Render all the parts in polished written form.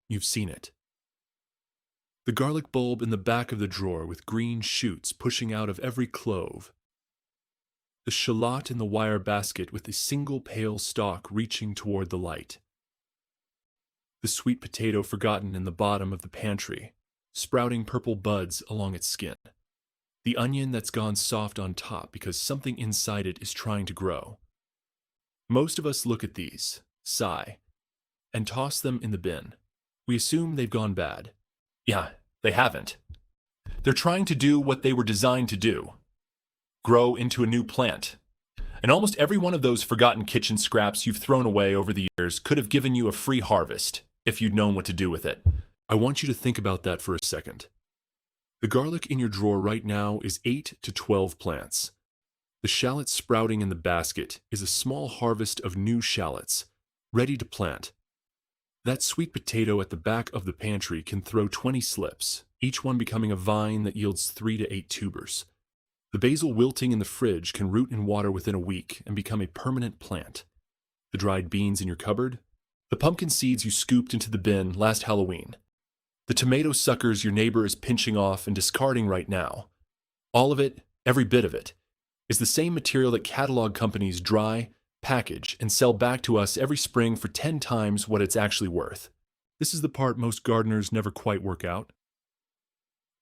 You've seen it. The garlic bulb in the back of the drawer with green shoots pushing out of every clove. The shallot in the wire basket with a single pale stalk reaching toward the light. The sweet potato forgotten in the bottom of the pantry, sprouting purple buds along its skin. The onion that's gone soft on top because something inside it is trying to grow. Most of us look at these, sigh, and toss them in the bin. We assume they've gone bad. Yeah, they haven't. They're trying to do what they were designed to do: grow into a new plant. And almost every one of those forgotten kitchen scraps you've thrown away over the years could have given you a free harvest if you'd known what to do with it. I want you to think about that for a second. The garlic in your drawer right now is 8 to 12 plants. The shallot sprouting in the basket is a small harvest of new shallots, ready to plant. That sweet potato at the back of the pantry can throw 20 slips, each one becoming a vine that yields 3 to 8 tubers. The basil wilting in the fridge can root in water within a week and become a permanent plant. The dried beans in your cupboard, the pumpkin seeds you scooped into the bin last Halloween, the tomato suckers your neighbor is pinching off and discarding right now. All of it, every bit of it, is the same material that catalog companies dry, package, and sell back to us every spring for 10 times what it's actually worth. This is the part most gardeners never quite work out.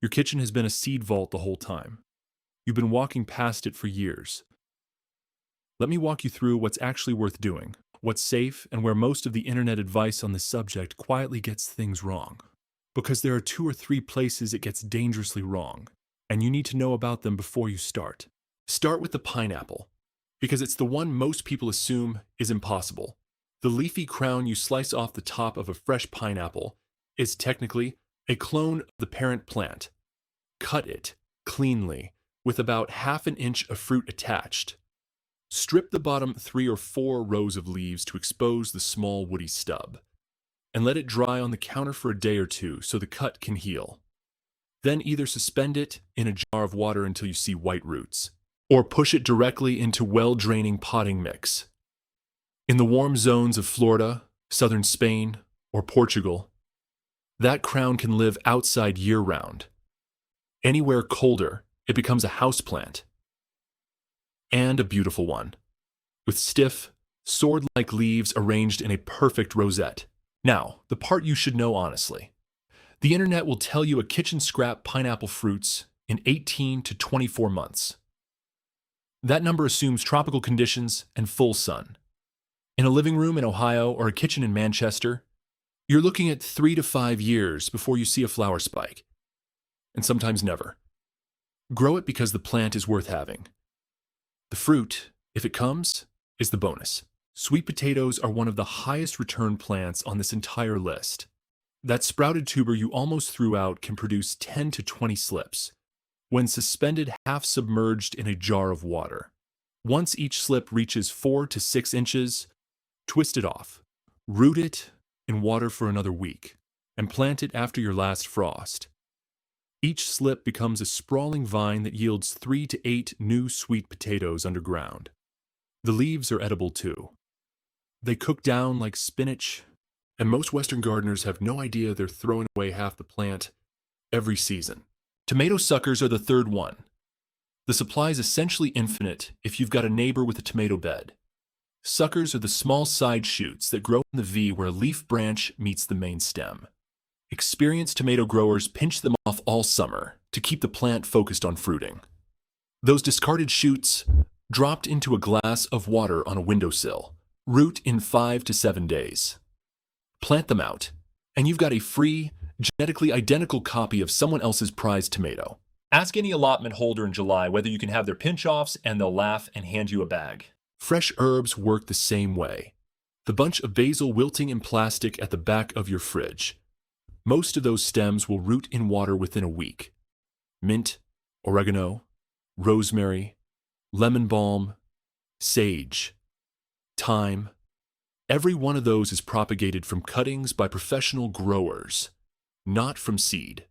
Your kitchen has been a seed vault the whole time. You've been walking past it for years. Let me walk you through what's actually worth doing, what's safe, and where most of the internet advice on this subject quietly gets things wrong. Because there are 2 or 3 places it gets dangerously wrong, and you need to know about them before you start. Start with the pineapple, because it's the one most people assume is impossible. The leafy crown you slice off the top of a fresh pineapple is technically a clone of the parent plant. Cut it cleanly, with about ½ an inch of fruit attached. Strip the bottom 3 or 4 rows of leaves to expose the small woody stub, and let it dry on the counter for a day or 2 so the cut can heal. Then either suspend it in a jar of water until you see white roots, or push it directly into well-draining potting mix. In the warm zones of Florida, southern Spain, or Portugal, that crown can live outside year-round. Anywhere colder, it becomes a houseplant. And a beautiful one, with stiff, sword-like leaves arranged in a perfect rosette. Now, the part you should know honestly. The internet will tell you a kitchen scrap pineapple fruits in 18 to 24 months. That number assumes tropical conditions and full sun. In a living room in Ohio or a kitchen in Manchester, you're looking at 3 to 5 years before you see a flower spike, and sometimes never. Grow it because the plant is worth having. The fruit, if it comes, is the bonus. Sweet potatoes are one of the highest return plants on this entire list. That sprouted tuber you almost threw out can produce 10 to 20 slips, when suspended half submerged in a jar of water. Once each slip reaches 4 to 6 inches, twist it off, root it in water for another week, and plant it after your last frost. Each slip becomes a sprawling vine that yields 3 to 8 new sweet potatoes underground. The leaves are edible too. They cook down like spinach, and most Western gardeners have no idea they're throwing away half the plant every season. Tomato suckers are the third one. The supply is essentially infinite if you've got a neighbor with a tomato bed. Suckers are the small side shoots that grow in the V where a leaf branch meets the main stem. Experienced tomato growers pinch them off all summer to keep the plant focused on fruiting. Those discarded shoots, dropped into a glass of water on a windowsill, root in 5 to 7 days. Plant them out, and you've got a free, genetically identical copy of someone else's prized tomato. Ask any allotment holder in July whether you can have their pinch-offs, and they'll laugh and hand you a bag. Fresh herbs work the same way. The bunch of basil wilting in plastic at the back of your fridge. Most of those stems will root in water within a week. Mint, oregano, rosemary, lemon balm, sage, thyme. Every one of those is propagated from cuttings by professional growers, not from seed.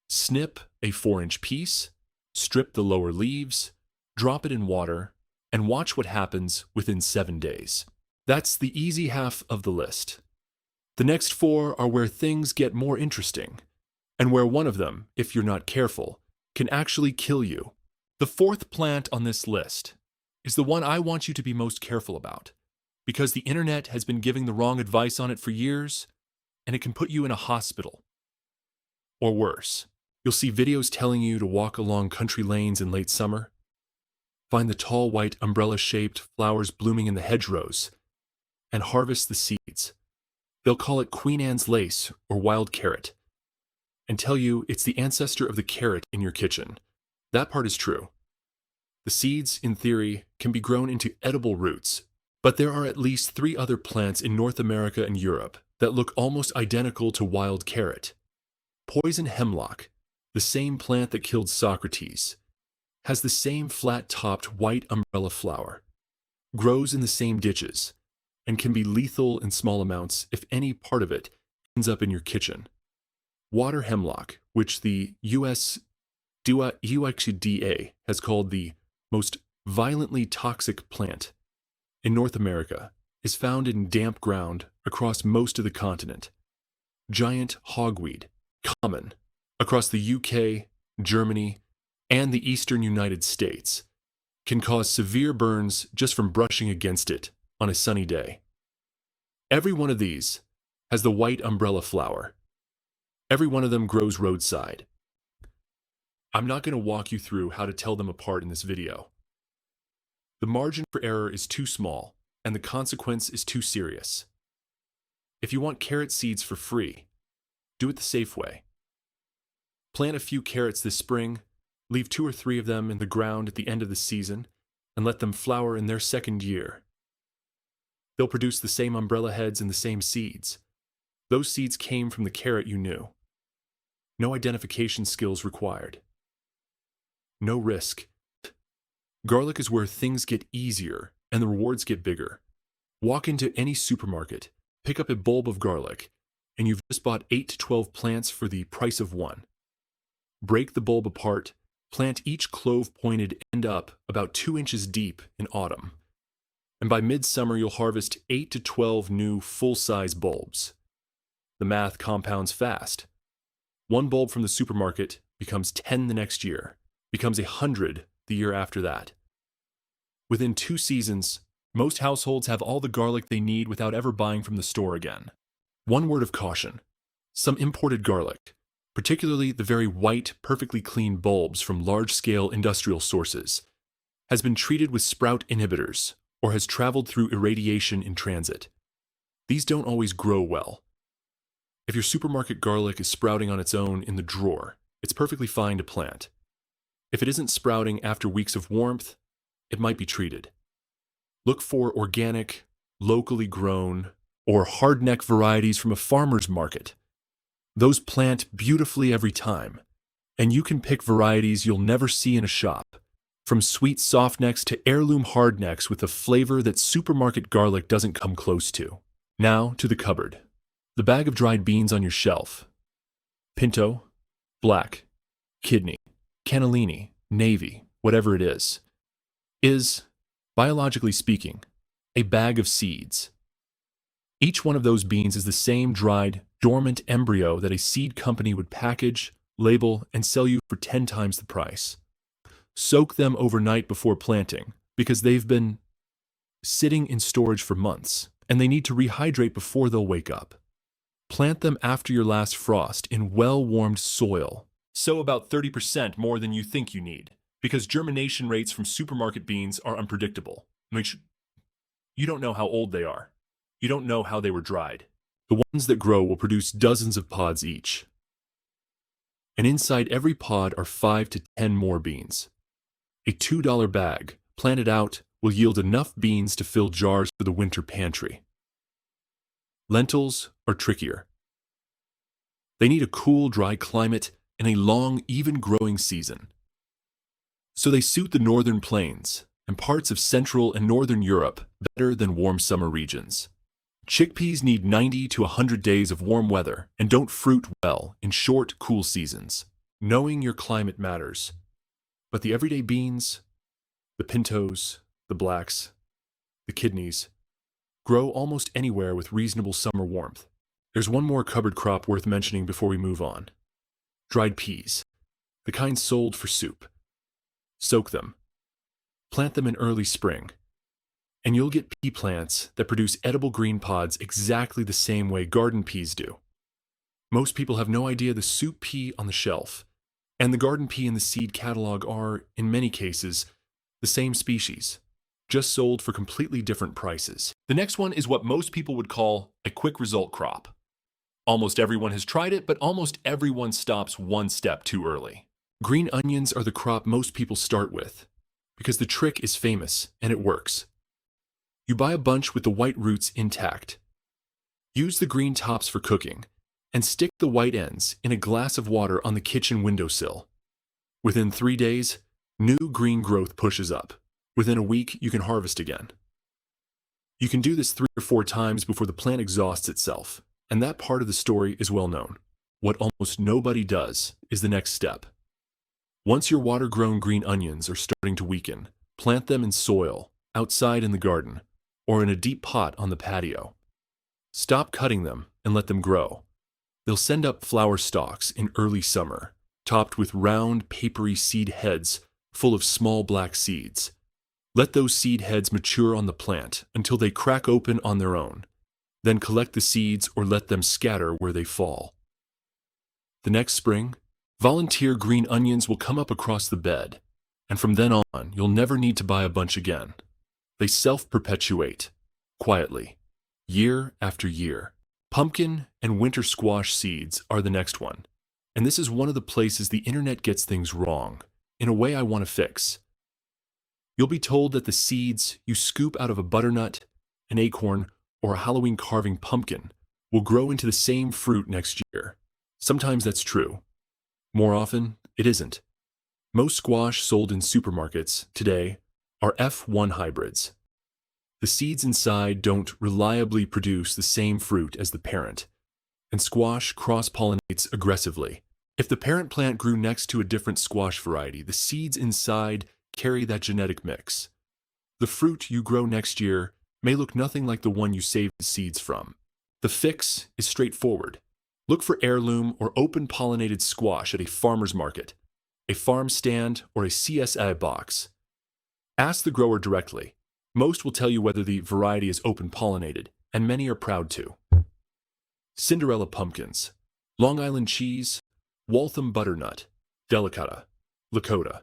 Snip a 4-inch piece, strip the lower leaves, drop it in water, and watch what happens within 7 days. That's the easy half of the list. The next four are where things get more interesting, and where one of them, if you're not careful, can actually kill you. The fourth plant on this list is the one I want you to be most careful about, because the internet has been giving the wrong advice on it for years, and it can put you in a hospital. Or worse, you'll see videos telling you to walk along country lanes in late summer, find the tall white umbrella-shaped flowers blooming in the hedgerows, and harvest the seeds. They'll call it Queen Anne's lace or wild carrot, and tell you it's the ancestor of the carrot in your kitchen. That part is true. The seeds, in theory, can be grown into edible roots, but there are at least 3 other plants in North America and Europe that look almost identical to wild carrot. Poison hemlock, the same plant that killed Socrates, has the same flat-topped white umbrella flower, grows in the same ditches, and can be lethal in small amounts if any part of it ends up in your kitchen. Water hemlock, which the USDA has called the most violently toxic plant in North America, is found in damp ground across most of the continent. Giant hogweed, common across the UK, Germany, and the eastern United States, can cause severe burns just from brushing against it on a sunny day. Every one of these has the white umbrella flower. Every one of them grows roadside. I'm not going to walk you through how to tell them apart in this video. The margin for error is too small, and the consequence is too serious. If you want carrot seeds for free, do it the safe way. Plant a few carrots this spring, leave 2 or 3 of them in the ground at the end of the season, and let them flower in their second year. They'll produce the same umbrella heads and the same seeds. Those seeds came from the carrot you knew. No identification skills required. No risk. Garlic is where things get easier and the rewards get bigger. Walk into any supermarket, pick up a bulb of garlic, and you've just bought 8 to 12 plants for the price of one. Break the bulb apart, plant each clove-pointed end up about 2 inches deep in autumn, and by midsummer you'll harvest 8 to 12 new full-size bulbs. The math compounds fast. 1 bulb from the supermarket becomes 10 the next year, becomes 100 the year after that. Within 2 seasons, most households have all the garlic they need without ever buying from the store again. One word of caution: some imported garlic, particularly the very white, perfectly clean bulbs from large-scale industrial sources, has been treated with sprout inhibitors or has traveled through irradiation in transit. These don't always grow well. If your supermarket garlic is sprouting on its own in the drawer, it's perfectly fine to plant. If it isn't sprouting after weeks of warmth, it might be treated. Look for organic, locally grown, or hardneck varieties from a farmer's market. Those plant beautifully every time, and you can pick varieties you'll never see in a shop, from sweet softnecks to heirloom hardnecks with a flavor that supermarket garlic doesn't come close to. Now to the cupboard. The bag of dried beans on your shelf. Pinto, black, kidney, cannellini, navy, whatever it is, biologically speaking, a bag of seeds. Each one of those beans is the same dried, dormant embryo that a seed company would package, label, and sell you for 10 times the price. Soak them overnight before planting because they've been sitting in storage for months, and they need to rehydrate before they'll wake up. Plant them after your last frost in well-warmed soil. Sow about 30% more than you think you need, because germination rates from supermarket beans are unpredictable. You don't know how old they are. You don't know how they were dried. The ones that grow will produce dozens of pods each. And inside every pod are 5 to 10 more beans. A $2 bag, planted out, will yield enough beans to fill jars for the winter pantry. Lentils are trickier. They need a cool, dry climate and a long, even growing season. So they suit the northern plains and parts of Central and Northern Europe better than warm summer regions. Chickpeas need 90 to 100 days of warm weather and don't fruit well in short, cool seasons. Knowing your climate matters, but the everyday beans, the pintos, the blacks, the kidneys, grow almost anywhere with reasonable summer warmth. There's one more cupboard crop worth mentioning before we move on. Dried peas, the kind sold for soup. Soak them. Plant them in early spring, and you'll get pea plants that produce edible green pods exactly the same way garden peas do. Most people have no idea the soup pea on the shelf and the garden pea in the seed catalog are, in many cases, the same species, just sold for completely different prices. The next one is what most people would call a quick result crop. Almost everyone has tried it, but almost everyone stops one step too early. Green onions are the crop most people start with, because the trick is famous and it works. You buy a bunch with the white roots intact. Use the green tops for cooking, and stick the white ends in a glass of water on the kitchen windowsill. Within 3 days, new green growth pushes up. Within a week, you can harvest again. You can do this 3 or 4 times before the plant exhausts itself, and that part of the story is well known. What almost nobody does is the next step. Once your water-grown green onions are starting to weaken, plant them in soil, outside in the garden, or in a deep pot on the patio. Stop cutting them and let them grow. They'll send up flower stalks in early summer, topped with round, papery seed heads full of small black seeds. Let those seed heads mature on the plant until they crack open on their own. Then collect the seeds or let them scatter where they fall. The next spring, volunteer green onions will come up across the bed, and from then on, you'll never need to buy a bunch again. They self-perpetuate, quietly, year after year. Pumpkin and winter squash seeds are the next one, and this is one of the places the internet gets things wrong, in a way I want to fix. You'll be told that the seeds you scoop out of a butternut, an acorn, or a Halloween carving pumpkin will grow into the same fruit next year. Sometimes that's true. More often, it isn't. Most squash sold in supermarkets today are F1 hybrids. The seeds inside don't reliably produce the same fruit as the parent, and squash cross-pollinates aggressively. If the parent plant grew next to a different squash variety, the seeds inside carry that genetic mix. The fruit you grow next year may look nothing like the one you saved the seeds from. The fix is straightforward. Look for heirloom or open-pollinated squash at a farmer's market, a farm stand, or a CSI box. Ask the grower directly. Most will tell you whether the variety is open-pollinated, and many are proud to. Cinderella pumpkins, Long Island cheese, Waltham butternut, delicata, Lakota.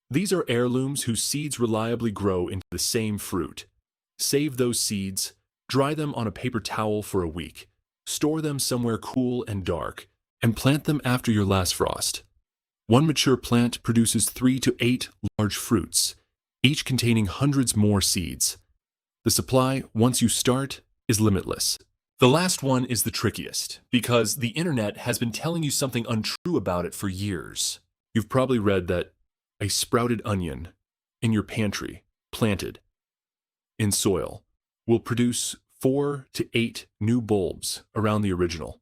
These are heirlooms whose seeds reliably grow into the same fruit. Save those seeds, dry them on a paper towel for a week, store them somewhere cool and dark, and plant them after your last frost. One mature plant produces 3 to 8 large fruits, each containing hundreds more seeds. The supply, once you start, is limitless. The last one is the trickiest, because the internet has been telling you something untrue about it for years. You've probably read that a sprouted onion in your pantry, planted in soil, will produce 4 to 8 new bulbs around the original.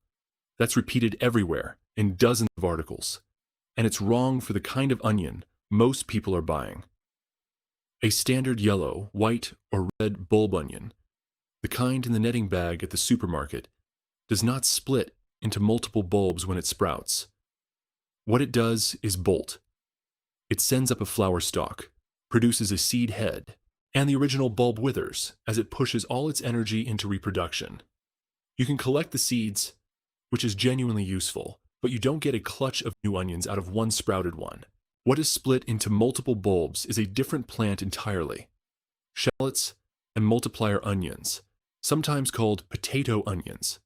That's repeated everywhere in dozens of articles, and it's wrong for the kind of onion most people are buying. A standard yellow, white, or red bulb onion, the kind in the netting bag at the supermarket, does not split into multiple bulbs when it sprouts. What it does is bolt. It sends up a flower stalk, produces a seed head, and the original bulb withers as it pushes all its energy into reproduction. You can collect the seeds, which is genuinely useful, but you don't get a clutch of new onions out of one sprouted one. What is split into multiple bulbs is a different plant entirely. Shallots and multiplier onions, sometimes called potato onions.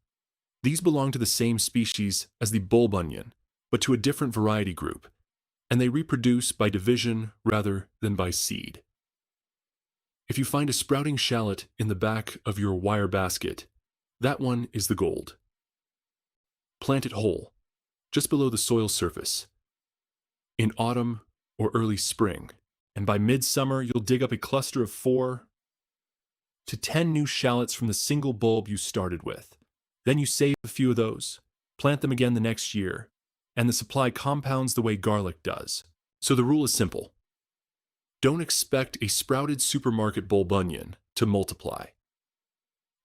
These belong to the same species as the bulb onion, but to a different variety group, and they reproduce by division rather than by seed. If you find a sprouting shallot in the back of your wire basket, that one is the gold. Plant it whole, just below the soil surface, in autumn or early spring, and by midsummer you'll dig up a cluster of 4 to 10 new shallots from the single bulb you started with. Then you save a few of those, plant them again the next year, and the supply compounds the way garlic does. So the rule is simple. Don't expect a sprouted supermarket bulb onion to multiply.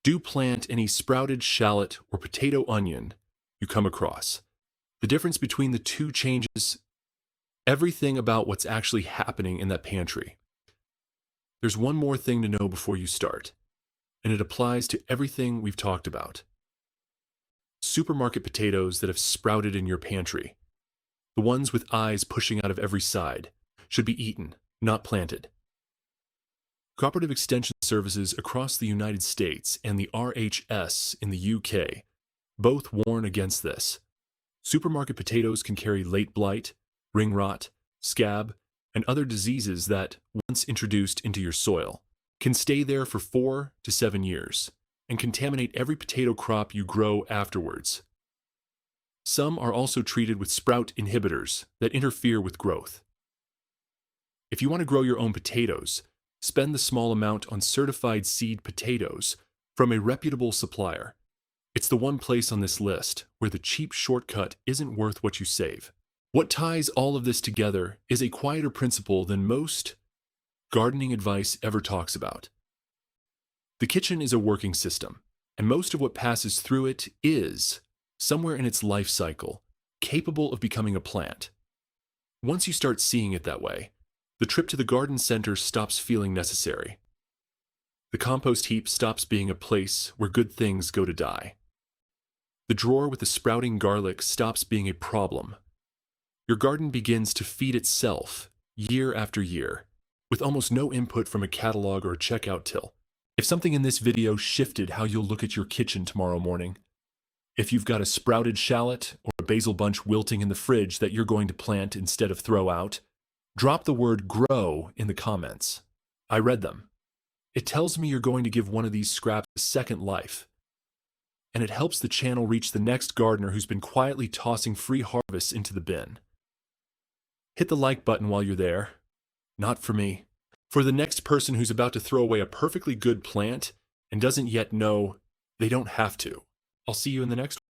Do plant any sprouted shallot or potato onion you come across. The difference between the two changes everything about what's actually happening in that pantry. There's one more thing to know before you start, and it applies to everything we've talked about. Supermarket potatoes that have sprouted in your pantry, the ones with eyes pushing out of every side, should be eaten, not planted. Cooperative Extension Services across the United States and the RHS in the UK both warn against this. Supermarket potatoes can carry late blight, ring rot, scab, and other diseases that, once introduced into your soil, can stay there for 4 to 7 years and contaminate every potato crop you grow afterwards. Some are also treated with sprout inhibitors that interfere with growth. If you want to grow your own potatoes, spend the small amount on certified seed potatoes from a reputable supplier. It's the one place on this list where the cheap shortcut isn't worth what you save. What ties all of this together is a quieter principle than most gardening advice ever talks about. The kitchen is a working system, and most of what passes through it is, somewhere in its life cycle, capable of becoming a plant. Once you start seeing it that way, the trip to the garden center stops feeling necessary. The compost heap stops being a place where good things go to die. The drawer with the sprouting garlic stops being a problem. Your garden begins to feed itself, year after year, with almost no input from a catalog or a checkout till. If something in this video shifted how you'll look at your kitchen tomorrow morning, if you've got a sprouted shallot or a basil bunch wilting in the fridge that you're going to plant instead of throw out, drop the word grow in the comments. I read them. It tells me you're going to give one of these scraps a second life. And it helps the channel reach the next gardener who's been quietly tossing free harvests into the bin. Hit the like button while you're there. Not for me. For the next person who's about to throw away a perfectly good plant and doesn't yet know they don't have to. I'll see you in the next one.